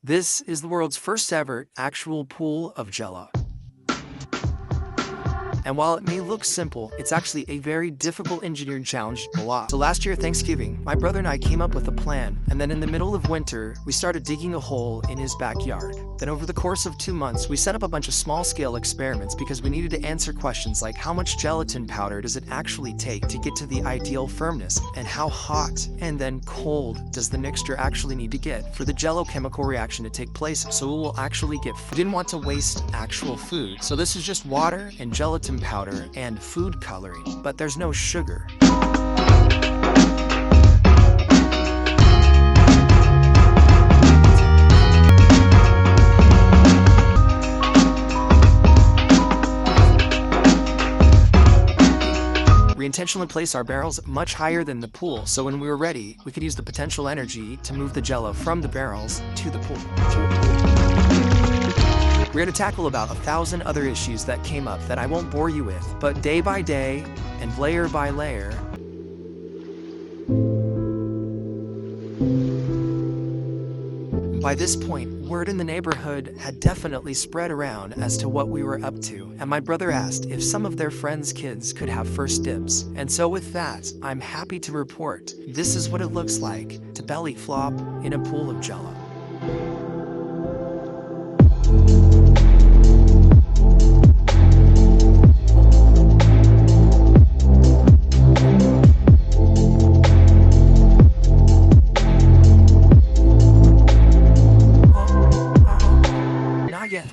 This is the world's first ever actual pool of Jell-O. And while it may look simple, it's actually a very difficult engineering challenge a lot. So last year Thanksgiving, my brother and I came up with a plan, and then in the middle of winter, we started digging a hole in his backyard. Then over the course of 2 months, we set up a bunch of small-scale experiments because we needed to answer questions like how much gelatin powder does it actually take to get to the ideal firmness, and how hot and then cold does the mixture actually need to get for the Jell-O chemical reaction to take place so it will actually get food. We didn't want to waste actual food, so this is just water and gelatin powder and food coloring, but there's no sugar. We intentionally placed our barrels much higher than the pool, so when we were ready, we could use the potential energy to move the Jell-O from the barrels to the pool. We're going to tackle about 1,000 other issues that came up that I won't bore you with, but day by day and layer by layer, by this point, word in the neighborhood had definitely spread around as to what we were up to, and my brother asked if some of their friends' kids could have first dibs. And so with that, I'm happy to report, this is what it looks like to belly flop in a pool of Jell-O.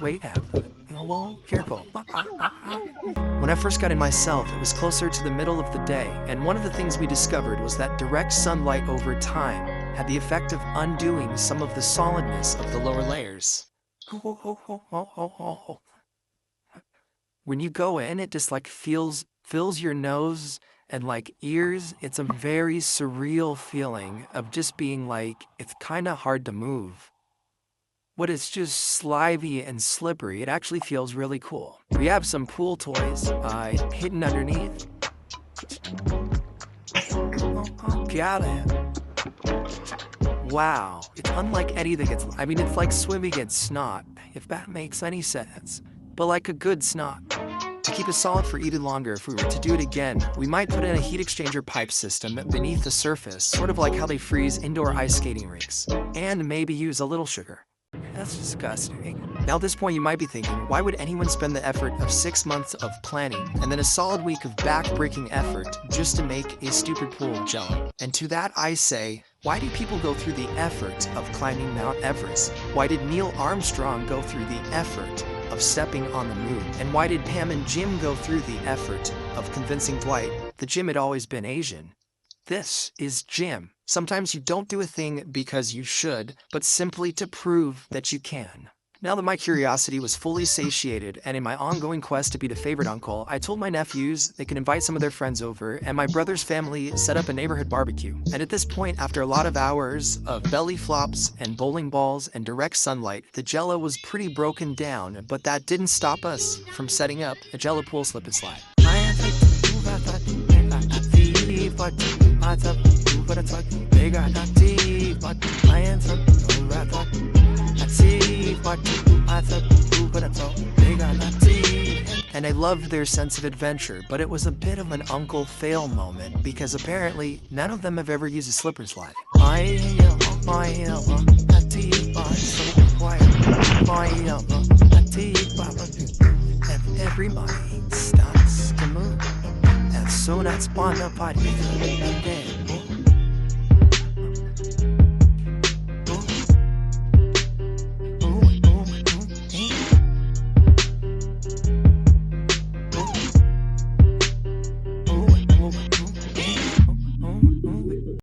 Wait, whoa, careful. When I first got in myself, it was closer to the middle of the day, and one of the things we discovered was that direct sunlight over time had the effect of undoing some of the solidness of the lower layers. When you go in, it just like fills your nose and like ears. It's a very surreal feeling of just being like, it's kind of hard to move. When it's just slimy and slippery, it actually feels really cool. We have some pool toys hidden underneath. Got it. Wow, it's unlike anything. It's like swimming in snot, if that makes any sense. But like a good snot. To keep it solid for even longer, if we were to do it again, we might put in a heat exchanger pipe system beneath the surface, sort of like how they freeze indoor ice skating rinks. And maybe use a little sugar. That's disgusting. Now at this point you might be thinking, why would anyone spend the effort of 6 months of planning and then a solid week of back-breaking effort just to make a stupid pool of Jell-O? And to that I say, why do people go through the effort of climbing Mount Everest? Why did Neil Armstrong go through the effort of stepping on the moon? And why did Pam and Jim go through the effort of convincing Dwight that Jim had always been Asian? This is Jim. Sometimes you don't do a thing because you should, but simply to prove that you can. Now that my curiosity was fully satiated, and in my ongoing quest to be the favorite uncle, I told my nephews they could invite some of their friends over, and my brother's family set up a neighborhood barbecue. And at this point, after a lot of hours of belly flops and bowling balls and direct sunlight, the Jell-O was pretty broken down, but that didn't stop us from setting up a Jell-O pool slip and slide. And I loved their sense of adventure, but it was a bit of an uncle fail moment because apparently none of them have ever used a slip and slide. Everybody starts to move. As soon as spawn the party,